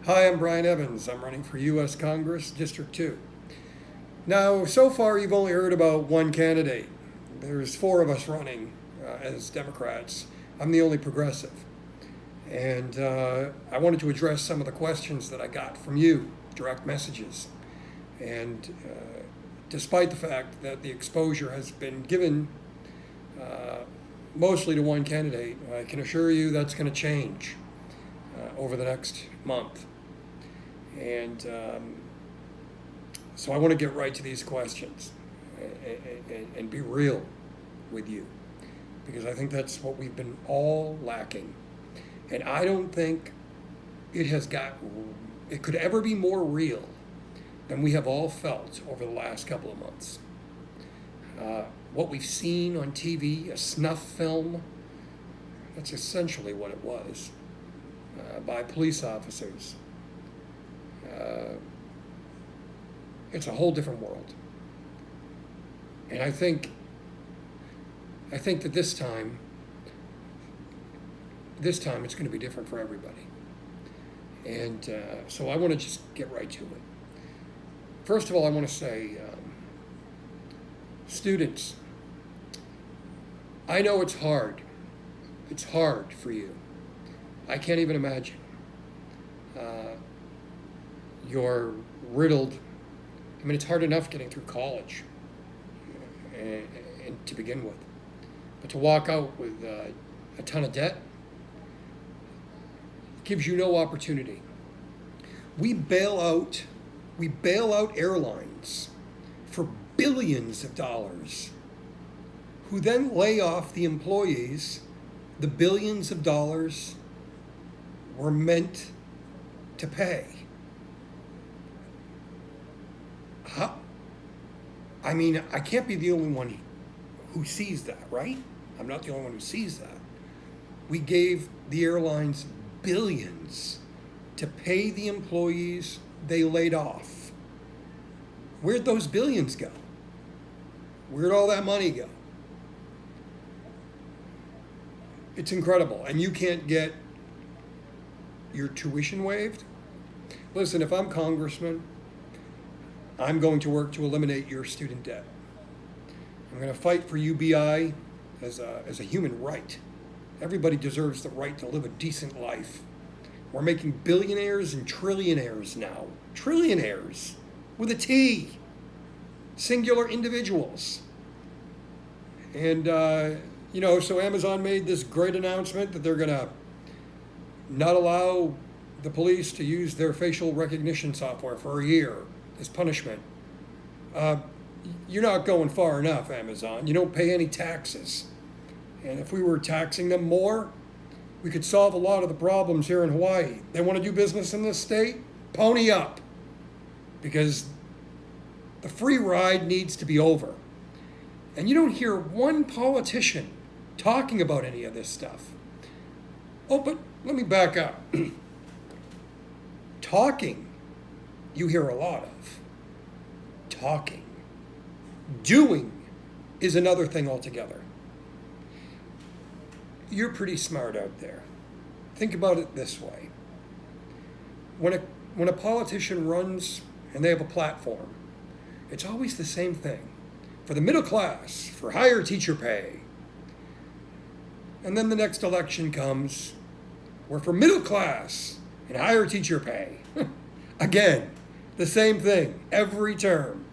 Hi, I'm Brian Evans. I'm running for U.S. Congress, District 2. Now, so far you've only heard about one candidate. There's four of us running as Democrats. I'm the only progressive. And I wanted to address some of the questions that I got from you, direct messages. And despite the fact that the exposure has been given mostly to one candidate, I can assure you that's going to change over the next month. And so I want to get right to these questions and be real with you, because I think that's what we've been all lacking. And I don't think it could ever be more real than we have all felt over the last couple of months. What we've seen on TV, a snuff film, that's essentially what it was, by police officers. It's a whole different world. And I think that this time it's going to be different for everybody. And so I want to just get right to it. First of all, I want to say, students, I know it's hard. It's hard for you. I can't even imagine. You're riddled. I mean, it's hard enough getting through college and to begin with. But to walk out with a ton of debt gives you no opportunity. We bail out airlines for billions of dollars, who then lay off the employees the billions of dollars were meant to pay. I mean, I can't be the only one who sees that, right? I'm not the only one who sees that. We gave the airlines billions to pay the employees they laid off. Where'd those billions go? Where'd all that money go? It's incredible. And you can't get your tuition waived? Listen, if I'm congressman, I'm going to work to eliminate your student debt. I'm going to fight for UBI as a human right. Everybody deserves the right to live a decent life. We're making billionaires and trillionaires now. Trillionaires with a T. Singular individuals. And, so Amazon made this great announcement that they're going to not allow the police to use their facial recognition software for a year as punishment. You're not going far enough, Amazon. You don't pay any taxes. And if we were taxing them more, we could solve a lot of the problems here in Hawaii. They want to do business in this state? Pony up. Because the free ride needs to be over. And you don't hear one politician talking about any of this stuff. Oh, but let me back up. Talking, you hear a lot of. Talking. Doing is another thing altogether. You're pretty smart out there. Think about it this way. When a politician runs and they have a platform, it's always the same thing. For the middle class, for higher teacher pay. And then the next election comes, we're for middle class and higher teacher pay. Again, the same thing every term.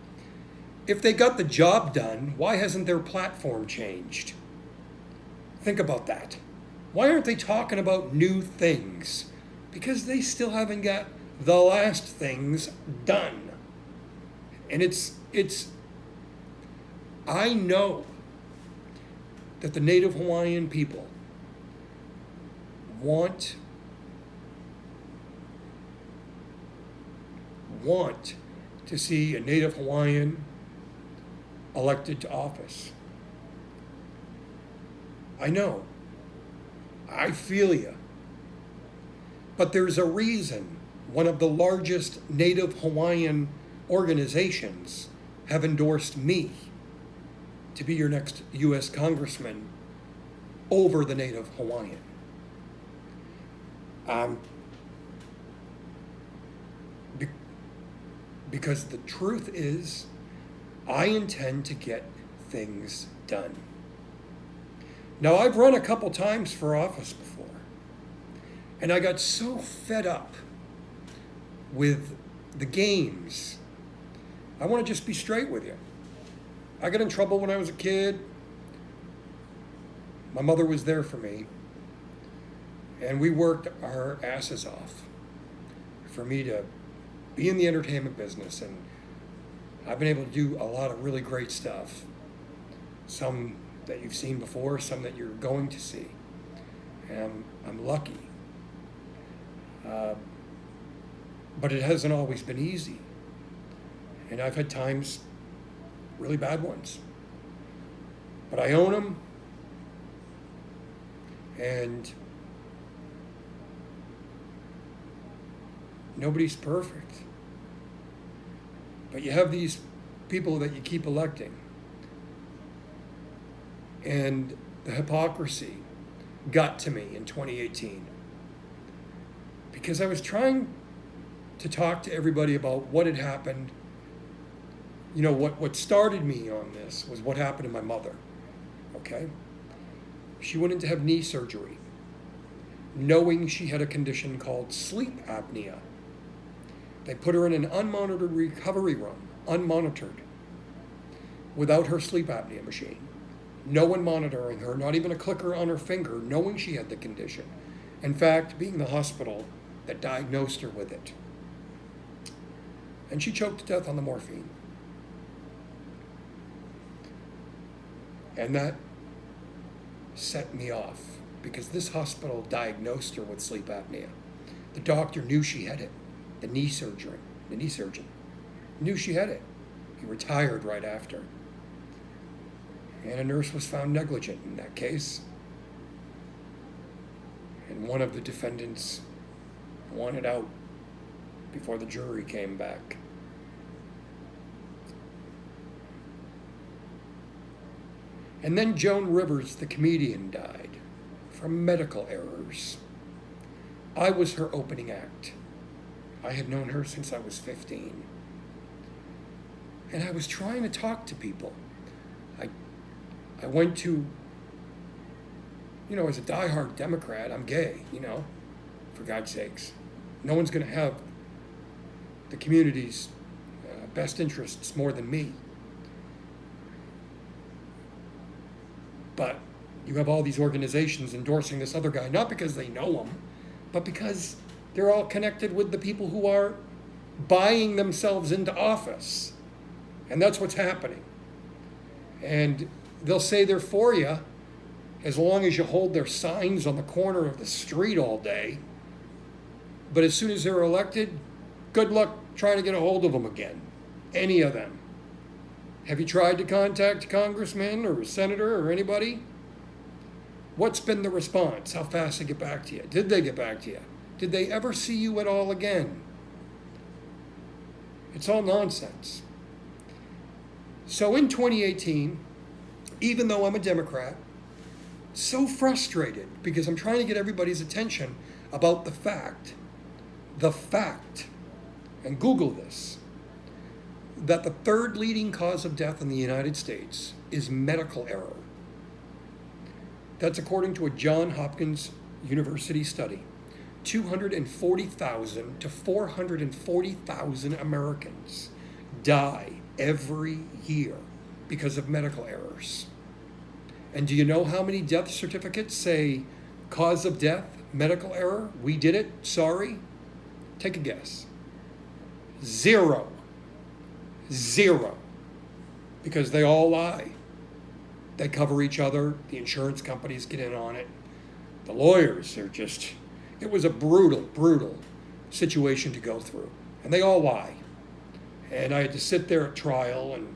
If they got the job done, why hasn't their platform changed? Think about that. Why aren't they talking about new things? Because they still haven't got the last things done. And I know that the Native Hawaiian people want to see a Native Hawaiian elected to office. I know. I feel you. But there's a reason one of the largest Native Hawaiian organizations have endorsed me to be your next U.S. Congressman over the Native Hawaiian. because the truth is, I intend to get things done. Now, I've run a couple times for office before, and I got so fed up with the games. I want to just be straight with you. I got in trouble when I was a kid. My mother was there for me, and we worked our asses off for me to be in the entertainment business, and I've been able to do a lot of really great stuff. Some that you've seen before, some that you're going to see. And I'm lucky. But it hasn't always been easy. And I've had times, really bad ones. But I own them. And nobody's perfect. But you have these people that you keep electing. And the hypocrisy got to me in 2018. Because I was trying to talk to everybody about what had happened. You know, what started me on this was what happened to my mother. Okay? She went in to have knee surgery, knowing she had a condition called sleep apnea. They put her in an unmonitored recovery room, unmonitored, without her sleep apnea machine. No one monitoring her, not even a clicker on her finger, knowing she had the condition. In fact, being the hospital that diagnosed her with it. And she choked to death on the morphine. And that set me off because this hospital diagnosed her with sleep apnea. The doctor knew she had it. The knee surgeon knew she had it. He retired right after. And a nurse was found negligent in that case. And one of the defendants wanted out before the jury came back. And then Joan Rivers, the comedian, died from medical errors. I was her opening act. I had known her since I was 15. And I was trying to talk to people. I went to, as a diehard Democrat, I'm gay, for God's sakes. No one's going to have the community's best interests more than me. But you have all these organizations endorsing this other guy, not because they know him, but because they're all connected with the people who are buying themselves into office. And that's what's happening. And they'll say they're for you as long as you hold their signs on the corner of the street all day. But as soon as they're elected, good luck trying to get a hold of them again. Any of them. Have you tried to contact a congressman or a senator or anybody? What's been the response? How fast they get back to you? Did they get back to you? Did they ever see you at all again? It's all nonsense. So in 2018, even though I'm a Democrat, so frustrated because I'm trying to get everybody's attention about the fact, and Google this, that the third leading cause of death in the United States is medical error. That's according to a Johns Hopkins University study. 240,000 to 440,000 Americans die every year because of medical errors. And do you know how many death certificates say cause of death, medical error? We did it, sorry. Take a guess. Zero. Because they all lie. They cover each other. The insurance companies get in on it. The lawyers are just, it was a brutal situation to go through. And they all lie. And I had to sit there at trial and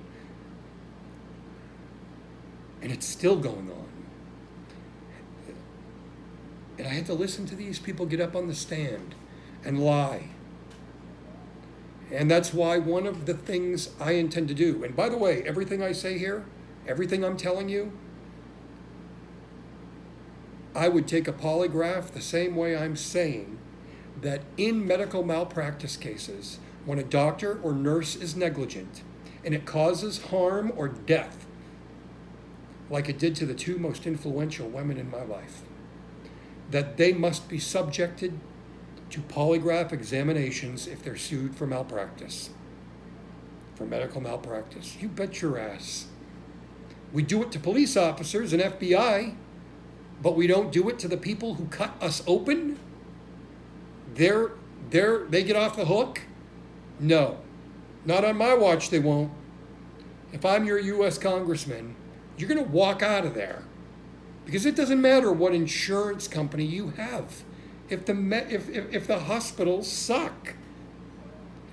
it's still going on. And I had to listen to these people get up on the stand and lie. And that's why one of the things I intend to do, and by the way, everything I say here, everything I'm telling you, I would take a polygraph the same way I'm saying that in medical malpractice cases, when a doctor or nurse is negligent and it causes harm or death, like it did to the two most influential women in my life, that they must be subjected to polygraph examinations if they're sued for malpractice, for medical malpractice. You bet your ass. We do it to police officers and FBI, but we don't do it to the people who cut us open? They get off the hook? No. Not on my watch, they won't. If I'm your U.S. congressman, you're going to walk out of there. Because it doesn't matter what insurance company you have. If the hospitals suck.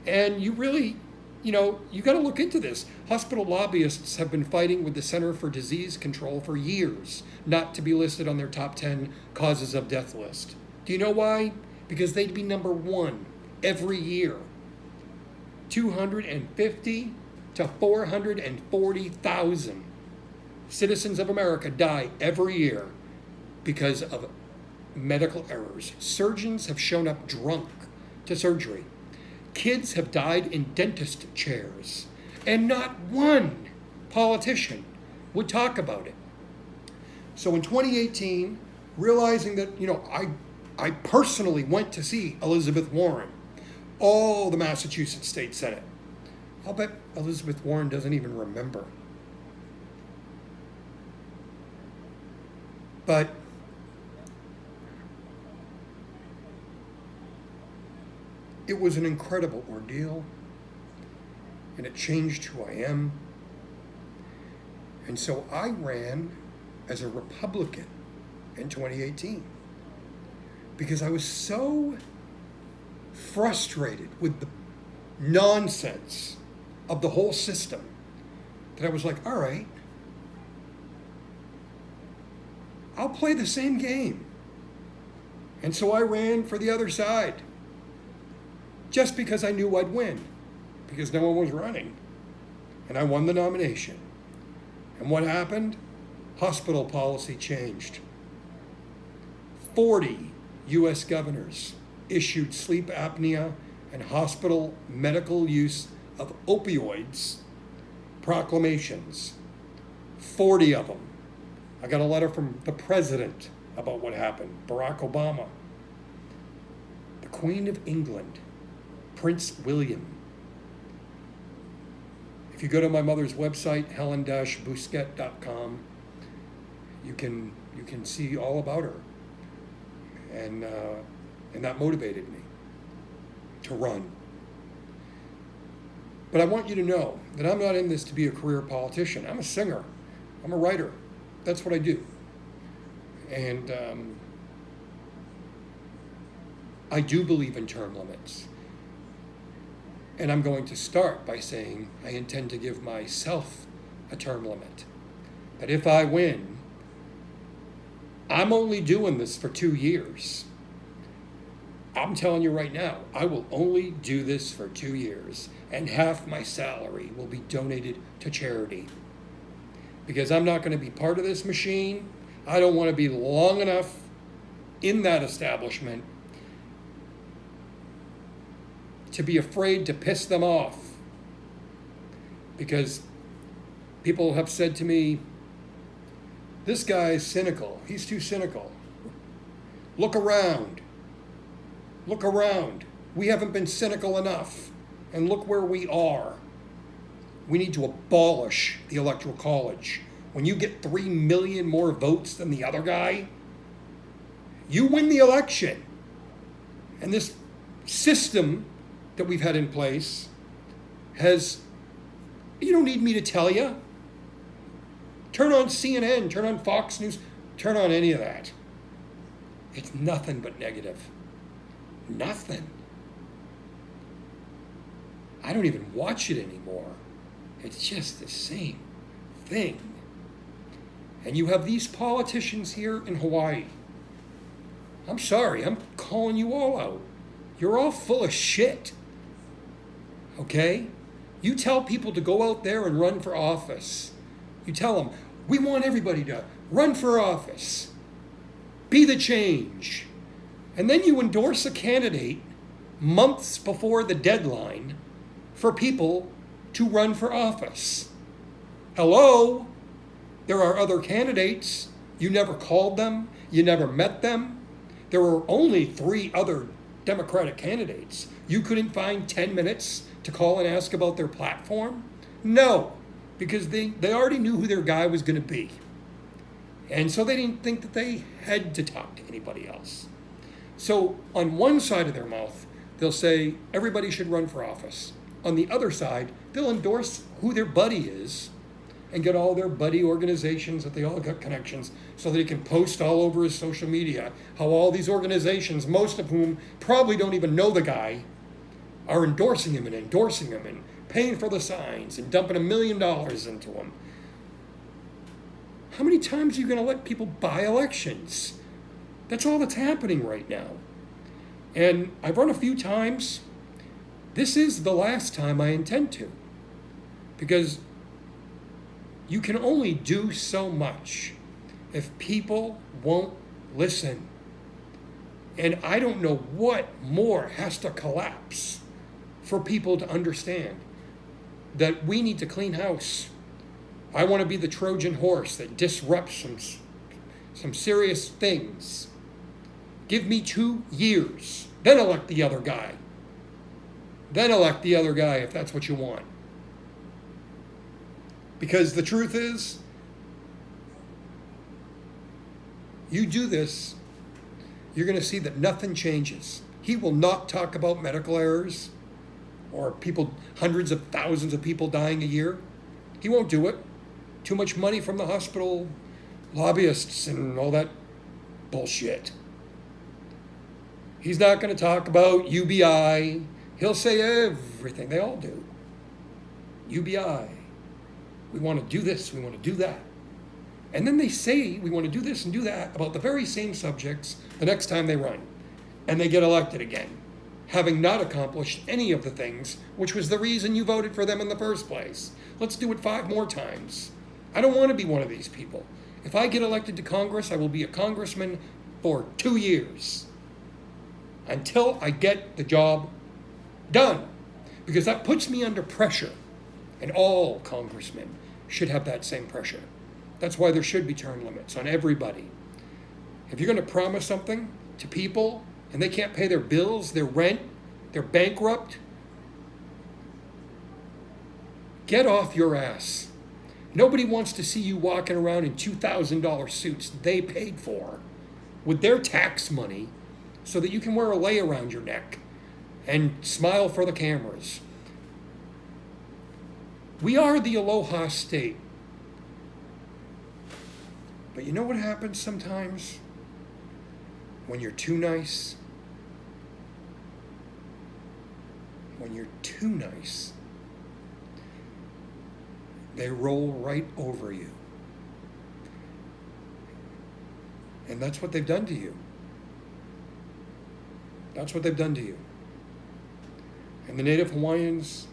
And you really, you got to look into this. Hospital lobbyists have been fighting with the Center for Disease Control for years not to be listed on their top 10 causes of death list. Do you know why? Because they'd be number one every year. 250 to 440,000 citizens of America die every year because of medical errors. Surgeons have shown up drunk to surgery. Kids have died in dentist chairs. And not one politician would talk about it. So in 2018, realizing that, I personally went to see Elizabeth Warren, the Massachusetts State Senate. I'll bet Elizabeth Warren doesn't even remember. But it was an incredible ordeal, and it changed who I am. And so I ran as a Republican in 2018 because I was so frustrated with the nonsense of the whole system that I was like, all right, I'll play the same game. And so I ran for the other side just because I knew I'd win, because no one was running. And I won the nomination. And what happened? Hospital policy changed. 40 U.S. governors issued sleep apnea and hospital medical use of opioids proclamations. 40 of them. I got a letter from the president about what happened, Barack Obama. The Queen of England, Prince William. If you go to my mother's website, helen-bousquet.com, you can see all about her. And that motivated me to run. But I want you to know that I'm not in this to be a career politician. I'm a singer. I'm a writer. That's what I do. And I do believe in term limits. And I'm going to start by saying I intend to give myself a term limit. That if I win, I'm only doing this for 2 years. I'm telling you right now, I will only do this for 2 years, and half my salary will be donated to charity. Because I'm not going to be part of this machine. I don't want to be long enough in that establishment to be afraid to piss them off. Because people have said to me, this guy is cynical. He's too cynical. Look around. Look around. We haven't been cynical enough. And look where we are. We need to abolish the Electoral College. When you get 3 million more votes than the other guy, you win the election. And this system that we've had in place you don't need me to tell you. Turn on CNN, turn on Fox News, turn on any of that. It's nothing but negative. Nothing. I don't even watch it anymore. It's just the same thing. And you have these politicians here in Hawaii. I'm sorry, I'm calling you all out. You're all full of shit. Okay? You tell people to go out there and run for office. You tell them, we want everybody to run for office. Be the change. And then you endorse a candidate months before the deadline for people to run for office. Hello? There are other candidates. You never called them. You never met them. There were only 3 other Democratic candidates. You couldn't find 10 minutes to call and ask about their platform? No, because they already knew who their guy was going to be. And so they didn't think that they had to talk to anybody else. So on one side of their mouth, they'll say everybody should run for office. On the other side, they'll endorse who their buddy is and get all their buddy organizations that they all got connections so that he can post all over his social media how all these organizations, most of whom probably don't even know the guy, are endorsing him and paying for the signs and dumping $1 million into him. How many times are you going to let people buy elections? That's all that's happening right now. And I've run a few times. This is the last time I intend to. Because you can only do so much if people won't listen. And I don't know what more has to collapse for people to understand that we need to clean house. I want to be the Trojan horse that disrupts some serious things. Give me 2 years, then elect the other guy. Then elect the other guy if that's what you want. Because the truth is, you do this, you're going to see that nothing changes. He will not talk about medical errors or people, hundreds of thousands of people dying a year. He won't do it. Too much money from the hospital lobbyists and all that bullshit. He's not going to talk about UBI. He'll say everything. They all do. UBI. We want to do this. We want to do that. And then they say we want to do this and do that about the very same subjects the next time they run. And they get elected again, having not accomplished any of the things which was the reason you voted for them in the first place. Let's do it 5 more times. I don't want to be one of these people. If I get elected to Congress, I will be a congressman for 2 years until I get the job done, because that puts me under pressure, and all congressmen should have that same pressure. That's why there should be term limits on everybody. If you're going to promise something to people and they can't pay their bills, their rent, they're bankrupt, get off your ass. Nobody wants to see you walking around in $2,000 suits they paid for with their tax money so that you can wear a lei around your neck and smile for the cameras. We are the Aloha State. But you know what happens sometimes when you're too nice? When you're too nice, they roll right over you. And that's what they've done to you. That's what they've done to you. And the Native Hawaiians,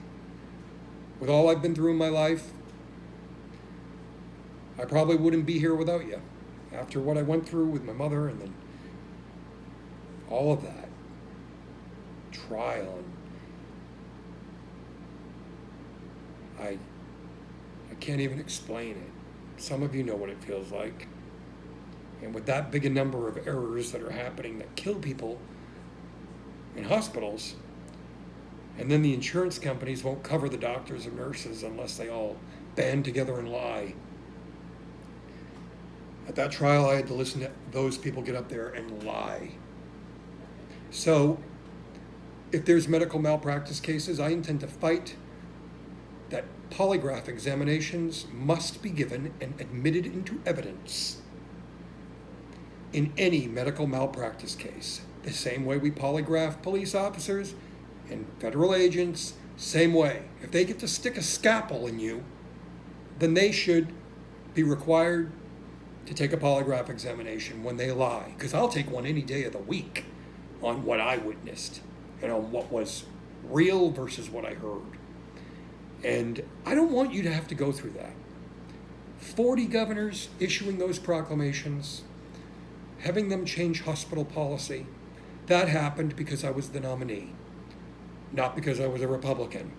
with all I've been through in my life, I probably wouldn't be here without you. After what I went through with my mother and then all of that trial, and I can't even explain it. Some of you know what it feels like. And with that big a number of errors that are happening that kill people in hospitals, and then the insurance companies won't cover the doctors and nurses unless they all band together and lie. At that trial, I had to listen to those people get up there and lie. So, if there's medical malpractice cases, I intend to fight that polygraph examinations must be given and admitted into evidence in any medical malpractice case. The same way we polygraph police officers and federal agents, same way. If they get to stick a scalpel in you, then they should be required to take a polygraph examination when they lie. Because I'll take one any day of the week on what I witnessed and on what was real versus what I heard. And I don't want you to have to go through that. 40 governors issuing those proclamations, having them change hospital policy, that happened because I was the nominee. not because I was a Republican.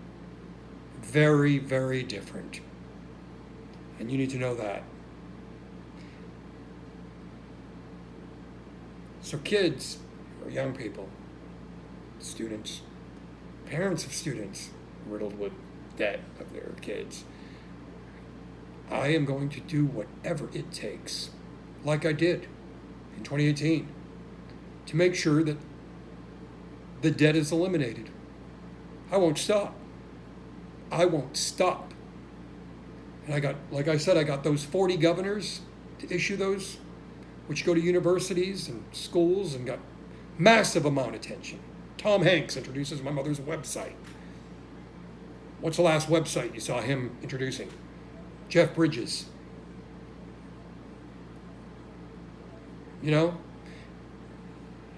Very, very different. And you need to know that. So kids, or young people, students, parents of students riddled with debt of their kids, I am going to do whatever it takes, like I did in 2018, to make sure that the debt is eliminated. I won't stop. I won't stop. And I got, like I said, I got those 40 governors to issue those, which go to universities and schools and got massive amount of attention. Tom Hanks introduces my mother's website. What's the last website you saw him introducing? Jeff Bridges. You know,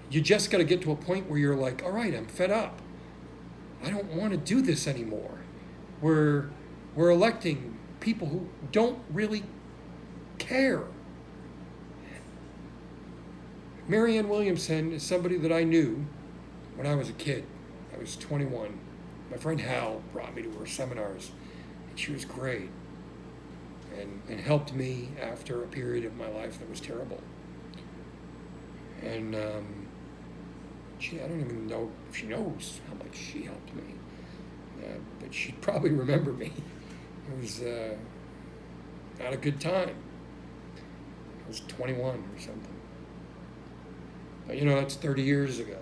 you just got to get to a point where you're like, all right, I'm fed up. I don't want to do this anymore. We're electing people who don't really care. Marianne Williamson is somebody that I knew when I was a kid. I was 21. My friend Hal brought me to her seminars, and she was great and helped me after a period of my life that was terrible. And I don't even know if she knows how much she helped me, but she'd probably remember me. It was not a good time. I was 21 or something. But you know, that's 30 years ago.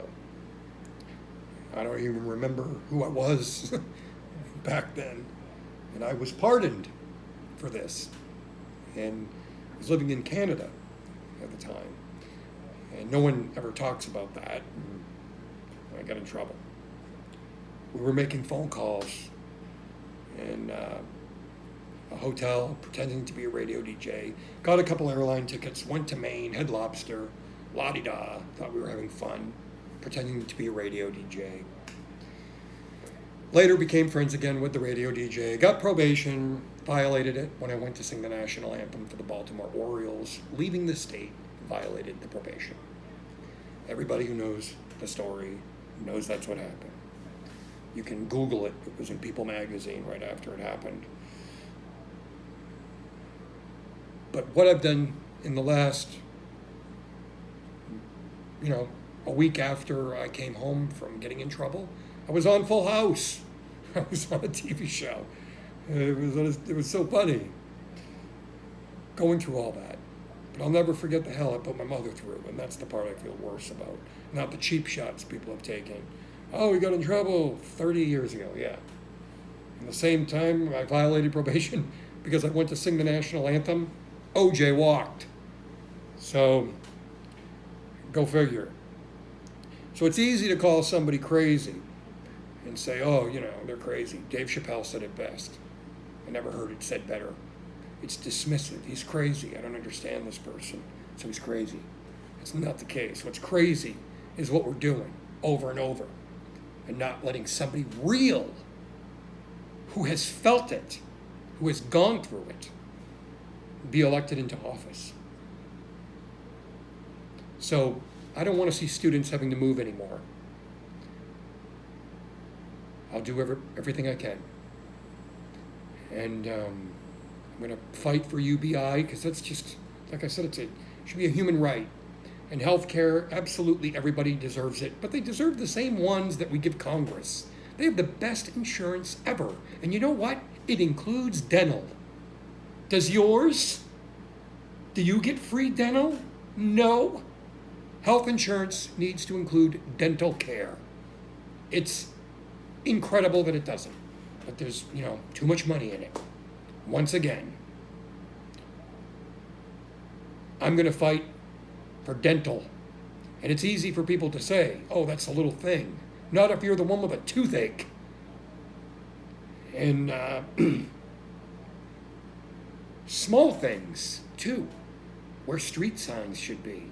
I don't even remember who I was back then. And I was pardoned for this. And I was living in Canada at the time. And no one ever talks about that. And I got in trouble. We were making phone calls in a hotel, pretending to be a radio DJ. Got a couple airline tickets, went to Maine, had lobster, la-di-da, thought we were having fun, pretending to be a radio DJ. Later became friends again with the radio DJ, got probation, violated it when I went to sing the national anthem for the Baltimore Orioles. Leaving the state, violated the probation. Everybody who knows the story knows that's what happened. You can Google it. It was in People magazine right after it happened. But what I've done in the last, a week after I came home from getting in trouble, I was on Full House. I was on a TV show. It was so funny going through all that. But I'll never forget the hell I put my mother through, and that's the part I feel worse about. Not the cheap shots people have taken. Oh, we got in trouble 30 years ago, yeah. At the same time, I violated probation because I went to sing the national anthem. OJ walked. So, go figure. So it's easy to call somebody crazy and say, oh, they're crazy. Dave Chappelle said it best. I never heard it said better. It's dismissive. He's crazy. I don't understand this person, so he's crazy. It's not the case. What's crazy is what we're doing over and over and not letting somebody real who has felt it, who has gone through it, be elected into office. So I don't want to see students having to move anymore. I'll do everything I can. And I'm going to fight for UBI because that's just, like I said, it should be a human right. And healthcare, absolutely everybody deserves it. But they deserve the same ones that we give Congress. They have the best insurance ever. And you know what? It includes dental. Does yours? Do you get free dental? No. Health insurance needs to include dental care. It's incredible that it doesn't. But there's, too much money in it. Once again, I'm going to fight for dental. And it's easy for people to say, oh, that's a little thing. Not if you're the one with a toothache. And small things, too, where street signs should be.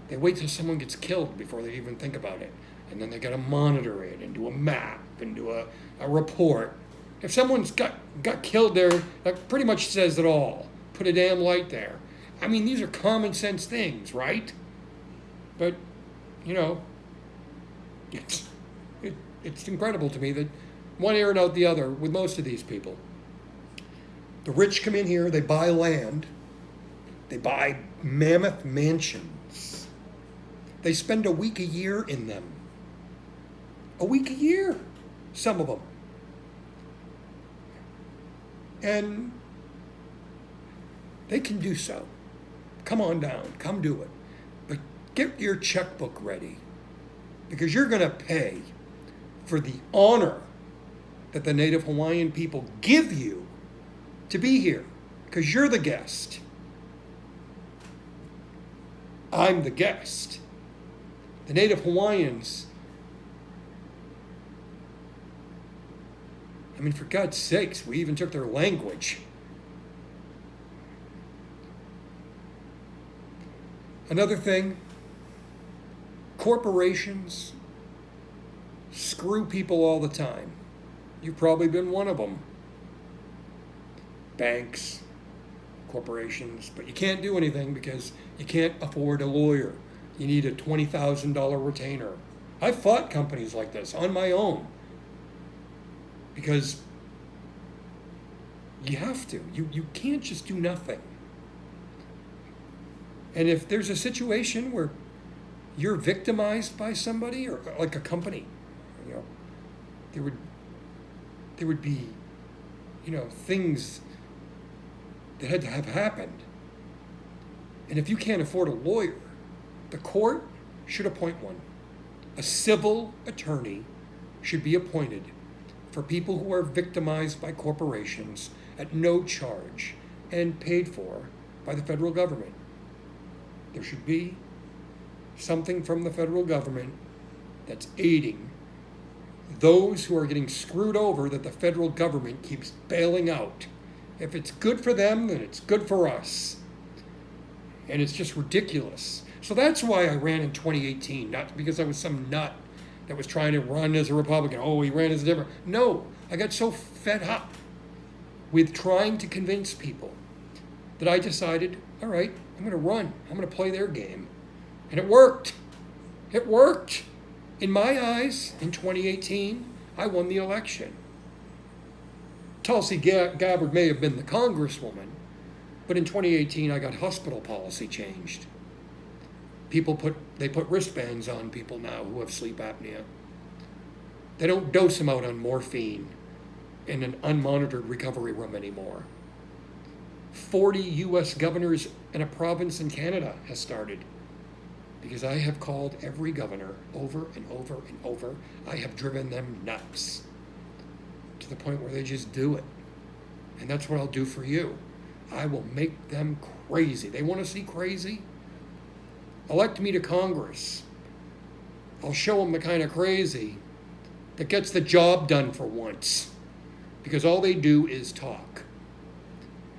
They wait till someone gets killed before they even think about it. And then they got to monitor it and do a map and do a report. If someone's got killed there, that pretty much says it all. Put a damn light there. I mean, these are common sense things, right? But, It's incredible to me that one ear and out the other with most of these people. The rich come in here, they buy land, they buy mammoth mansions. They spend a week a year in them. A week a year, some of them. And they can do so. Come on down, come do it. But get your checkbook ready, because you're going to pay for the honor that the Native Hawaiian people give you to be here, because you're the guest. I'm the guest. The Native Hawaiians, I mean, for God's sakes, we even took their language. Another thing, corporations screw people all the time. You've probably been one of them. Banks, corporations, but you can't do anything because you can't afford a lawyer. You need a $20,000 retainer. I've fought companies like this on my own because you have to. You can't just do nothing. And if there's a situation where you're victimized by somebody, or like a company, you know, there would be, you know, things that had to have happened. And if you can't afford a lawyer, the court should appoint one. A civil attorney should be appointed for people who are victimized by corporations at no charge and paid for by the federal government. There should be something from the federal government that's aiding those who are getting screwed over that the federal government keeps bailing out. If it's good for them, then it's good for us. And it's just ridiculous. So that's why I ran in 2018, not because I was some nut that was trying to run as a Republican. Oh, he ran as a Democrat. No, I got so fed up with trying to convince people that I decided, all right, I'm going to run. I'm going to play their game. And it worked. It worked. In my eyes, in 2018, I won the election. Tulsi Gabbard may have been the congresswoman, but in 2018, I got hospital policy changed. They put wristbands on people now who have sleep apnea. They don't dose them out on morphine in an unmonitored recovery room anymore. 40 U.S. governors in a province in Canada has started, because I have called every governor over and over and over. I have driven them nuts to the point where they just do it. And that's what I'll do for you. I will make them crazy. They want to see crazy? Elect me to Congress. I'll show them the kind of crazy that gets the job done for once, because all they do is talk.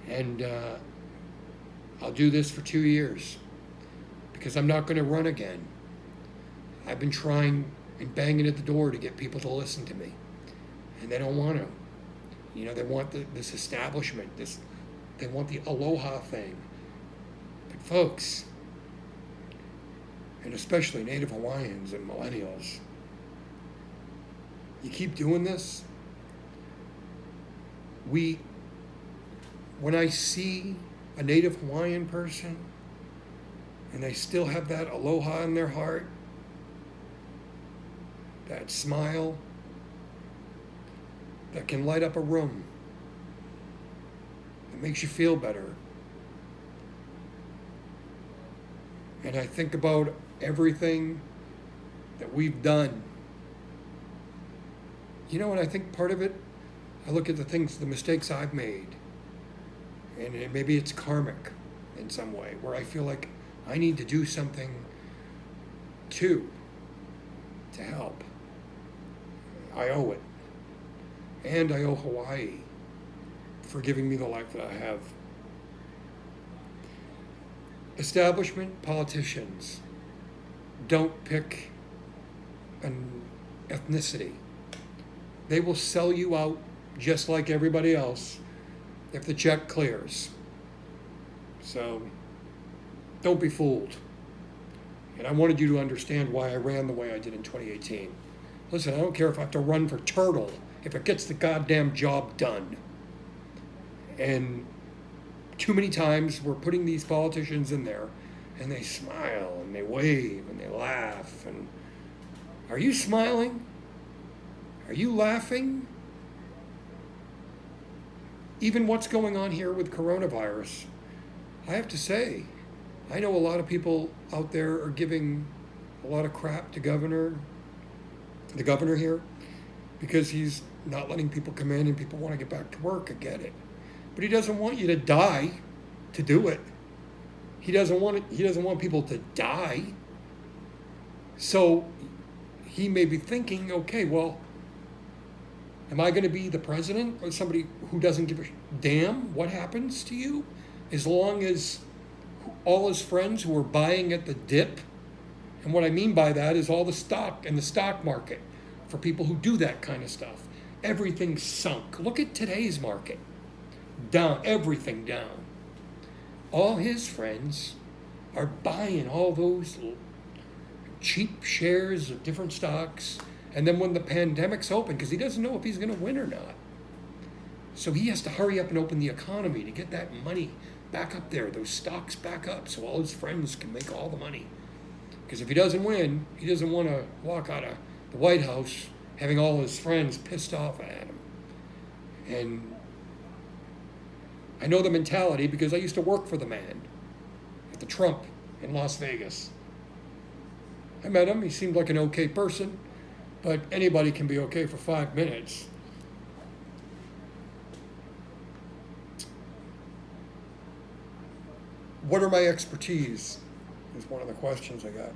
And I'll do this for 2 years, because I'm not going to run again. I've been trying and banging at the door to get people to listen to me, and they don't want to. You know, they want this establishment, they want the aloha thing. But folks, and especially Native Hawaiians and millennials, you keep doing this, when I see a Native Hawaiian person and they still have that aloha in their heart, that smile that can light up a room, it makes you feel better. And I think about everything that we've done. You know, and I think part of it, I look at the mistakes I've made, and maybe it's karmic in some way, where I feel like I need to do something to help. I owe it. And I owe Hawaii for giving me the life that I have. Establishment politicians don't pick an ethnicity. They will sell you out just like everybody else if the check clears. So don't be fooled. And I wanted you to understand why I ran the way I did in 2018. Listen, I don't care if I have to run for turtle if it gets the goddamn job done. And too many times we're putting these politicians in there and they smile and they wave and they laugh. And are you smiling? Are you laughing? Even what's going on here with coronavirus, I have to say, I know a lot of people out there are giving a lot of crap to the governor here, because he's not letting people come in and people want to get back to work. I get it. But he doesn't want you to die to do it. He doesn't want people to die. So he may be thinking, okay, well, am I going to be the president or somebody who doesn't give a damn what happens to you? As long as all his friends who are buying at the dip, and what I mean by that is all the stock in the stock market for people who do that kind of stuff. Everything's sunk. Look at today's market. Down, everything down. All his friends are buying all those cheap shares of different stocks. And then when the pandemic's open, because he doesn't know if he's going to win or not. So he has to hurry up and open the economy to get that money back up there, those stocks back up, so all his friends can make all the money. Because if he doesn't win, he doesn't want to walk out of the White House having all his friends pissed off at him. And I know the mentality because I used to work for the man at the Trump in Las Vegas. I met him. He seemed like an okay person, but anybody can be okay for 5 minutes. What are my expertise? Is one of the questions I got.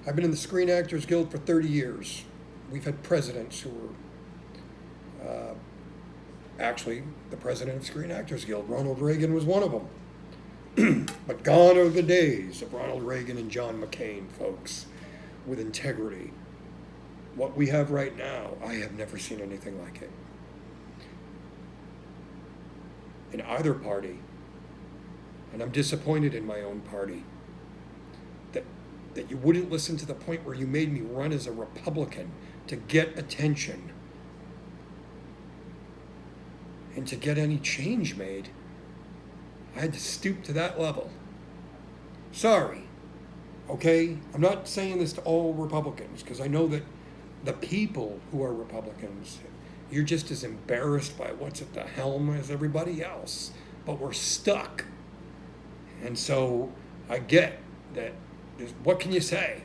I've been in the Screen Actors Guild for 30 years. We've had presidents who were actually the president of Screen Actors Guild. Ronald Reagan was one of them. But gone are the days of Ronald Reagan and John McCain, folks, with integrity. What we have right now, I have never seen anything like it. In either party. And I'm disappointed in my own party that you wouldn't listen to the point where you made me run as a Republican to get attention and to get any change made. I had to stoop to that level. Sorry, okay? I'm not saying this to all Republicans because I know that the people who are Republicans, you're just as embarrassed by what's at the helm as everybody else, but we're stuck. And so I get that. What can you say?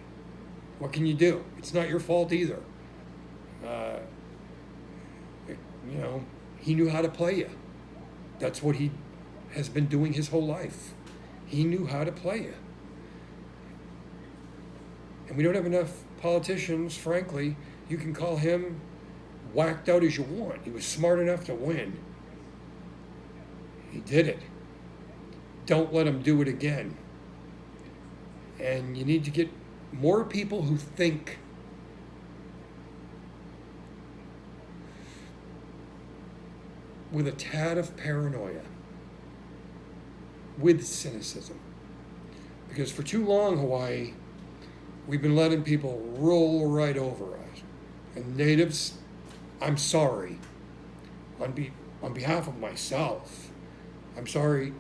What can you do? It's not your fault either. He knew how to play you. That's what he has been doing his whole life. He knew how to play you. And we don't have enough politicians, frankly. You can call him whacked out as you want. He was smart enough to win. He did it. Don't let him do it again. And you need to get more people who think with a tad of paranoia, with cynicism. Because for too long, Hawaii, we've been letting people roll right over us. And natives, I'm sorry. On behalf of myself, I'm sorry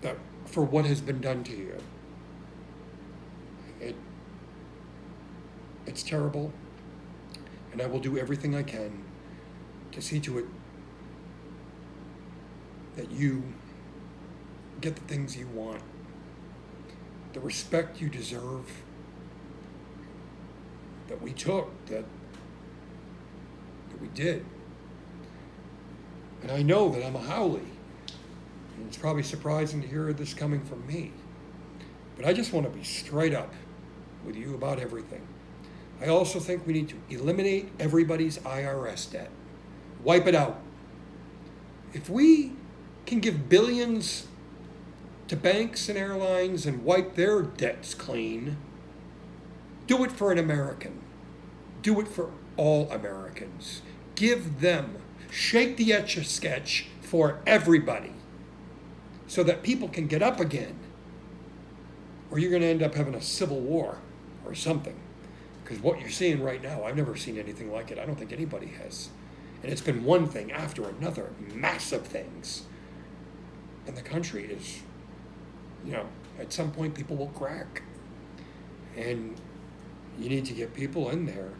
that for what has been done to you. It's terrible, and I will do everything I can to see to it that you get the things you want, the respect you deserve, that we took, that we did. And I know that I'm a haole. And it's probably surprising to hear this coming from me. But I just want to be straight up with you about everything. I also think we need to eliminate everybody's IRS debt. Wipe it out. If we can give billions to banks and airlines and wipe their debts clean, do it for an American. Do it for all Americans. Give them, shake the Etch-a-Sketch for everybody so that people can get up again. Or you're going to end up having a civil war or something. Because what you're seeing right now, I've never seen anything like it. I don't think anybody has. And it's been one thing after another, massive things. And the country is, at some point people will crack. And you need to get people in there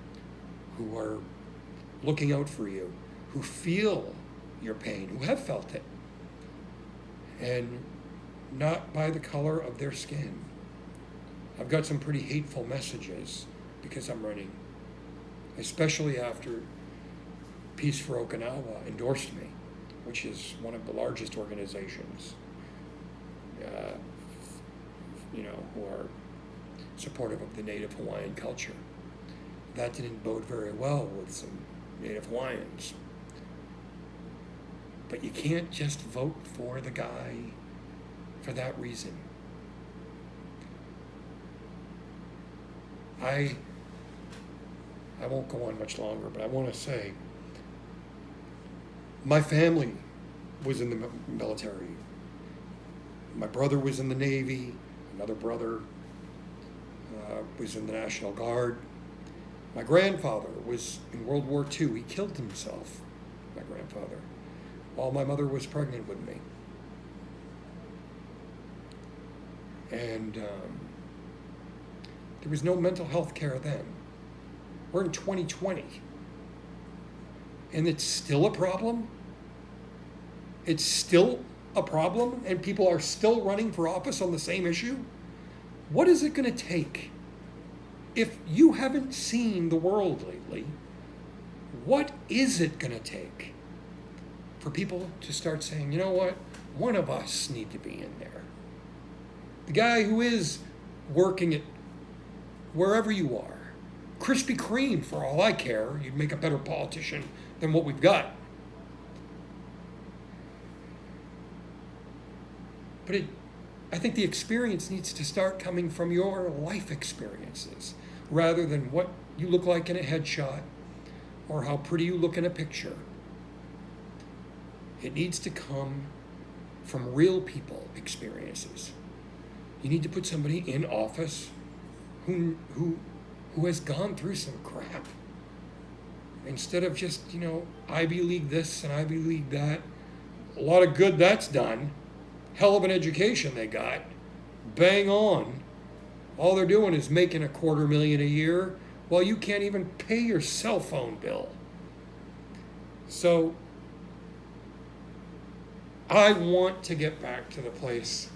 who are looking out for you, who feel your pain, who have felt it, and not by the color of their skin. I've got some pretty hateful messages because I'm running, especially after Peace for Okinawa endorsed me, which is one of the largest organizations, who are supportive of the Native Hawaiian culture. That didn't bode very well with some Native Hawaiians. But you can't just vote for the guy for that reason. I won't go on much longer, but I want to say my family was in the military. My brother was in the Navy. Another brother was in the National Guard. My grandfather was in World War II. He killed himself, my grandfather, while my mother was pregnant with me. And there was no mental health care then. We're in 2020. And it's still a problem? It's still a problem, and people are still running for office on the same issue? What is it going to take? If you haven't seen the world lately, what is it going to take for people to start saying, you know what, one of us need to be in there? The guy who is working at wherever you are, Krispy Kreme, for all I care, you'd make a better politician than what we've got. But I think the experience needs to start coming from your life experiences rather than what you look like in a headshot or how pretty you look in a picture. It needs to come from real people experiences. You need to put somebody in office who has gone through some crap. Instead of just, Ivy League this and Ivy League that. A lot of good that's done. Hell of an education they got. Bang on. All they're doing is making $250,000 a year while you can't even pay your cell phone bill. So I want to get back to the place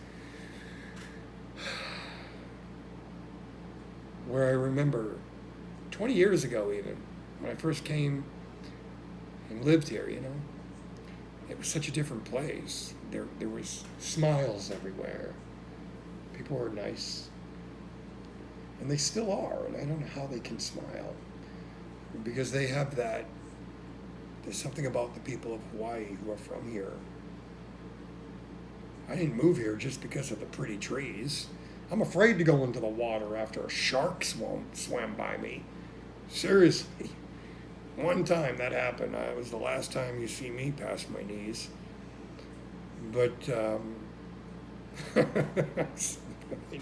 where I remember 20 years ago even, when I first came and lived here, it was such a different place. There was smiles everywhere. People were nice. And they still are, and I don't know how they can smile. Because they have that, there's something about the people of Hawaii who are from here. I didn't move here just because of the pretty trees. I'm afraid to go into the water after a shark swam by me. Seriously. One time that happened. It was the last time you see me past my knees. But, I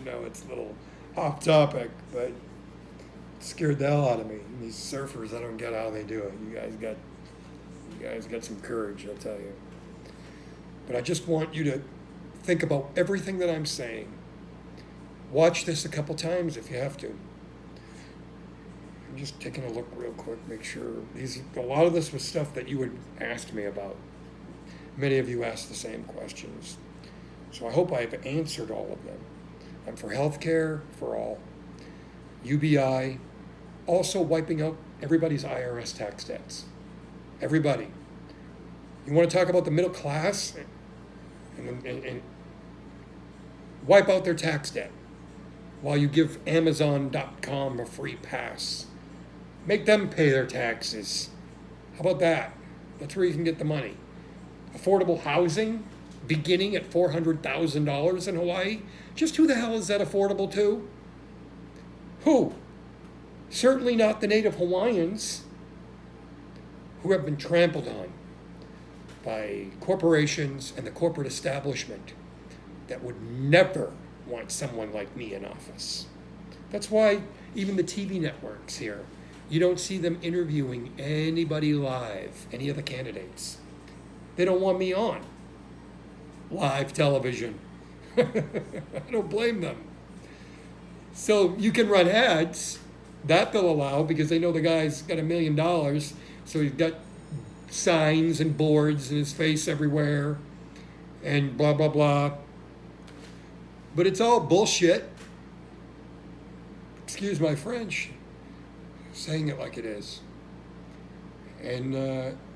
know it's a little off topic, but it scared the hell out of me. And these surfers, I don't get how they do it. You guys got some courage, I'll tell you. But I just want you to think about everything that I'm saying. Watch this a couple times if you have to. I'm just taking a look real quick, make sure. A lot of this was stuff that you would ask me about. Many of you asked the same questions. So I hope I've answered all of them. I'm for healthcare for all. UBI, also wiping out everybody's IRS tax debts. Everybody. You want to talk about the middle class? And wipe out their tax debt while you give Amazon.com a free pass. Make them pay their taxes. How about that? That's where you can get the money. Affordable housing, beginning at $400,000 in Hawaii. Just who the hell is that affordable to? Who? Certainly not the Native Hawaiians, who have been trampled on by corporations and the corporate establishment that would never want someone like me in office. That's why even the TV networks here, you don't see them interviewing anybody live, any of the candidates. They don't want me on live television. I don't blame them. So you can run ads, that they'll allow because they know the guy's got $1 million. So he's got signs and boards in his face everywhere and blah, blah, blah. But it's all bullshit. Excuse my French, saying it like it is. And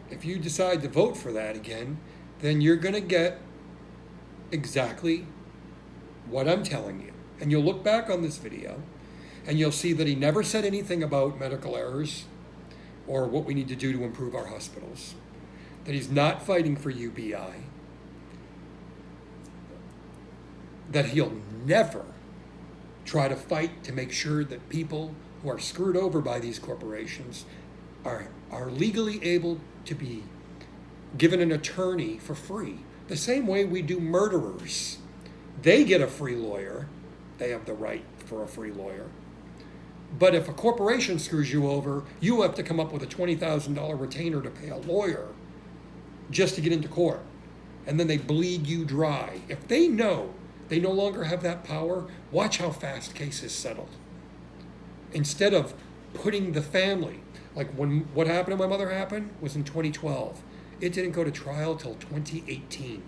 if you decide to vote for that again, then you're going to get exactly what I'm telling you. And you'll look back on this video and you'll see that he never said anything about medical errors or what we need to do to improve our hospitals, that he's not fighting for UBI, that he'll never try to fight to make sure that people who are screwed over by these corporations are legally able to be given an attorney for free. The same way we do murderers. They get a free lawyer. They have the right for a free lawyer. But if a corporation screws you over, you have to come up with a $20,000 retainer to pay a lawyer just to get into court. And then they bleed you dry. If they know they no longer have that power, watch how fast cases settled. Instead of putting the family, like when what happened to my mother happened was in 2012. It didn't go to trial till 2018.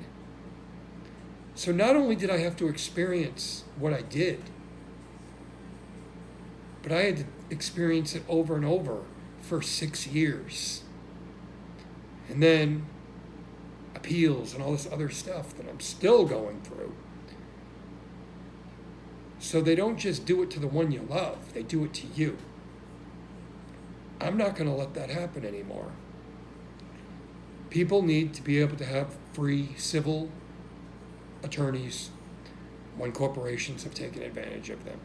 So not only did I have to experience what I did, but I had to experience it over and over for 6 years. And then appeals and all this other stuff that I'm still going through. So they don't just do it to the one you love, they do it to you. I'm not going to let that happen anymore. People need to be able to have free civil attorneys when corporations have taken advantage of them.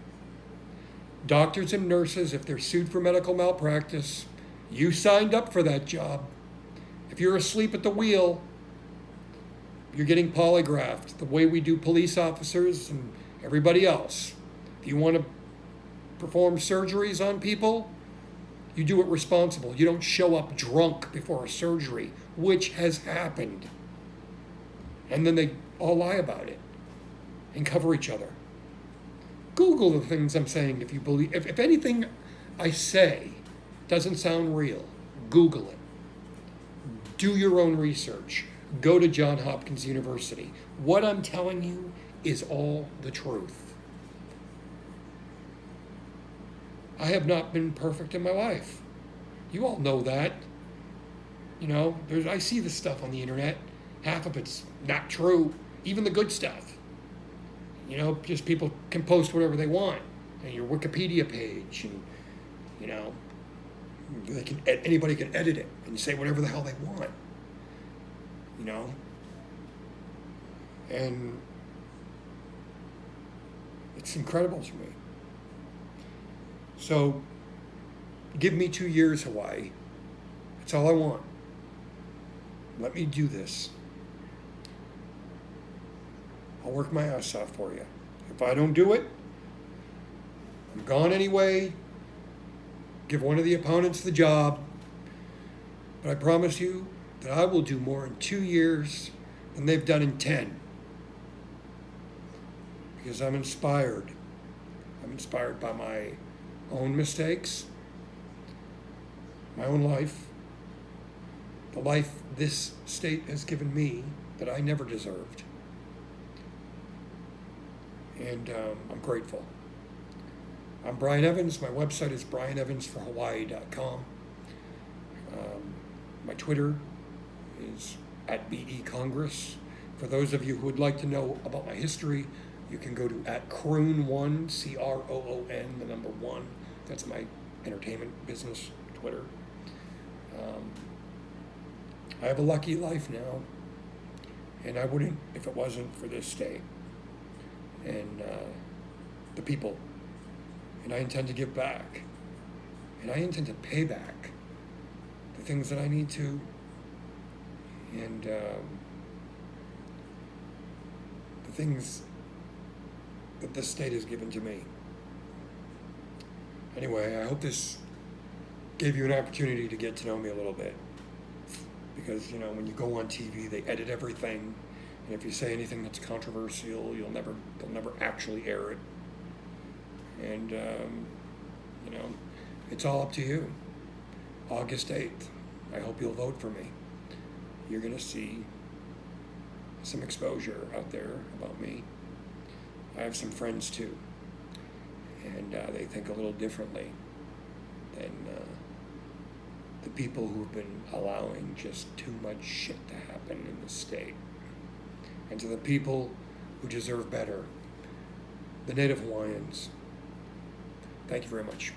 Doctors and nurses, if they're sued for medical malpractice, you signed up for that job. If you're asleep at the wheel, you're getting polygraphed the way we do police officers and everybody else. If you want to perform surgeries on people, you do it responsible. You don't show up drunk before a surgery, which has happened. And then they all lie about it and cover each other. Google the things I'm saying if you believe. If anything I say doesn't sound real, Google it. Do your own research. Go to Johns Hopkins University. What I'm telling you is all the truth. I have not been perfect in my life. You all know that. You know, I see the stuff on the internet. Half of it's not true, even the good stuff. You know, just people can post whatever they want. And your Wikipedia page, and, you know, anybody can edit it and say whatever the hell they want. You know? And it's incredible to me. So, give me 2 years, Hawaii. That's all I want. Let me do this. I'll work my ass off for you. If I don't do it, I'm gone anyway. Give one of the opponents the job. But I promise you that I will do more in 2 years than they've done in 10. Because I'm inspired. I'm inspired by my own mistakes, my own life, the life this state has given me that I never deserved. And I'm grateful. I'm Brian Evans. My website is brianevansforhawaii.com. My Twitter is @BECongress. For those of you who would like to know about my history, you can go to @Croon1, CROON, the number 1. That's my entertainment business Twitter. I have a lucky life now, and I wouldn't if it wasn't for this state and the people. And I intend to give back, and I intend to pay back the things that I need to, and the things that this state has given to me. Anyway, I hope this gave you an opportunity to get to know me a little bit. Because, you know, when you go on TV, they edit everything. And if you say anything that's controversial, they'll never actually air it. And, you know, it's all up to you. August 8th, I hope you'll vote for me. You're going to see some exposure out there about me. I have some friends too, and they think a little differently than the people who've been allowing just too much shit to happen in the state. And to the people who deserve better, the Native Hawaiians, thank you very much.